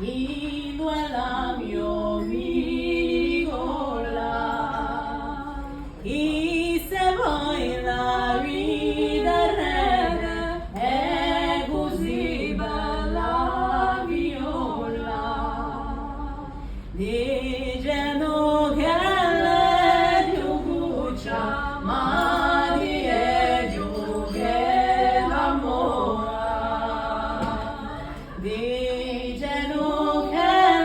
Indo è la mio Nicola, e se vuoi la vita re è così bella viola, dicendo che lei più cuccia, ma di ello che l'amore. Dicendo che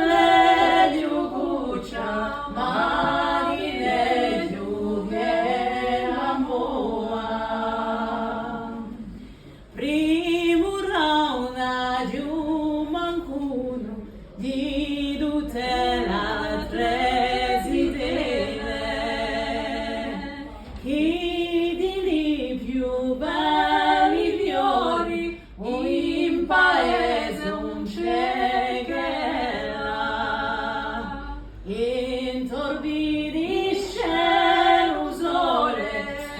lei più cuccia, ma di ello che l'amore. Primura una giù mancuno di tutela presidente, chi di lì più belli fiori o in paese un c'è che là, intorbidisce lo sole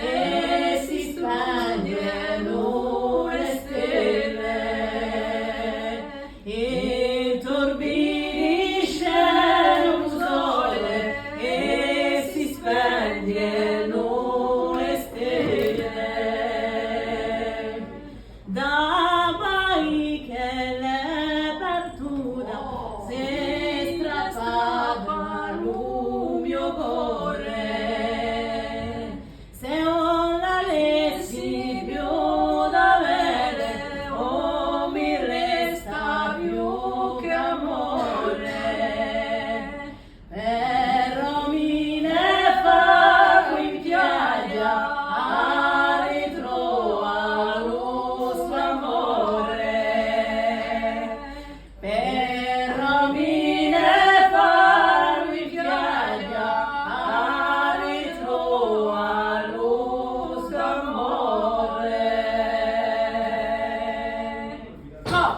e si spegnono le stelle, intorbidisce lo sole e si spegnono le stelle. Da bai che